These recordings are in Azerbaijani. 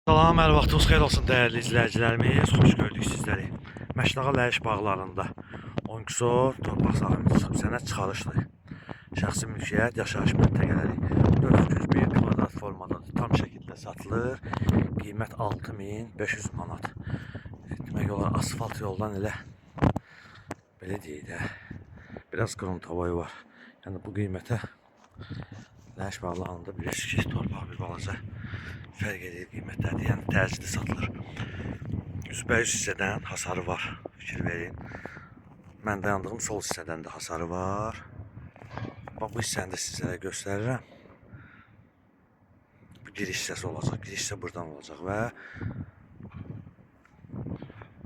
Salam, hər vaxtınız xeyir olsun dəyərli izləyicilərimiz. Xoş gördük sizləri. Məşdağa Ləyəş bağlarında 10 kisot torpaq sahəmiz çıxıb sənəd çıxarışdır. Şəxsi mülkiyyət, yaşayış məntəqələri 401 kvadrat formadadır. Tam şəkildə satılır. Qiymət 6500 manat. Demək olar asfalt yoldan elə belə deyək də biraz qrund havayı var. Yəni bu qiymətə Ləyəş bağlarında bilirsiniz ki, torpaq bir balaca fərq edir qiymətlərdir. Yəni təcili satılır. Üzbəüz hissədən hasarı var. Fikir verin. Mən dayandığım sol hissədən də hasarı var. Bax bu hissəni də sizlərə göstərirəm. Bu giriş hissəsi olacaq. Giriş hissə buradan olacaq və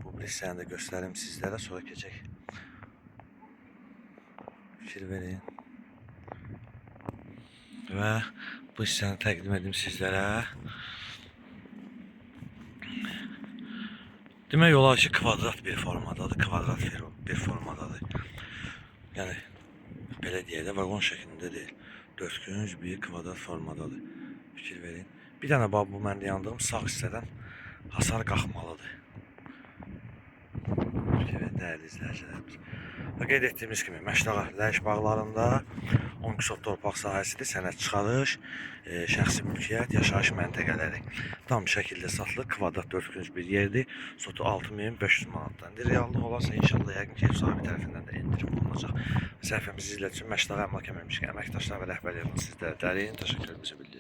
bu hissəni də göstərim sizlərə, sonra keçək. Fikir verin. Və bu hissəni təqdim edim sizlərə. Demək olar ki, kvadrat bir formadadır, kvadrat bir formadadır. Yəni, belə deyək də, vaqon şəklində deyil. Dörtkünc bir kvadrat formadadır. Fikir verin. Bir dənə bax, bu mən yandığım sağ hissədən hasar qalxmalıdır. Fikir verin, dəyərli izləyicilərimiz. Və qeyd etdiyimiz kimi, Məşdağa Ləyəş bağlarında 10 kisot torpaq sahəsidir, sənəd çıxarış, şəxsi mülkiyyət, yaşayış məntəqələri tam şəkildə satılır. Kvadrat 400 bir yerdir. Sotu 6500 manatdan. Reallıq olarsa inşallah yəqin ki, ev sahibi tərəfindən də endirim olunacaq. Səhifəmizi izlədiyiniz üçün Məşdağa əmlak əməkdaşlar və rəhbərlərimizə sizlərə dərin təşəkkürümüzü bildiririk.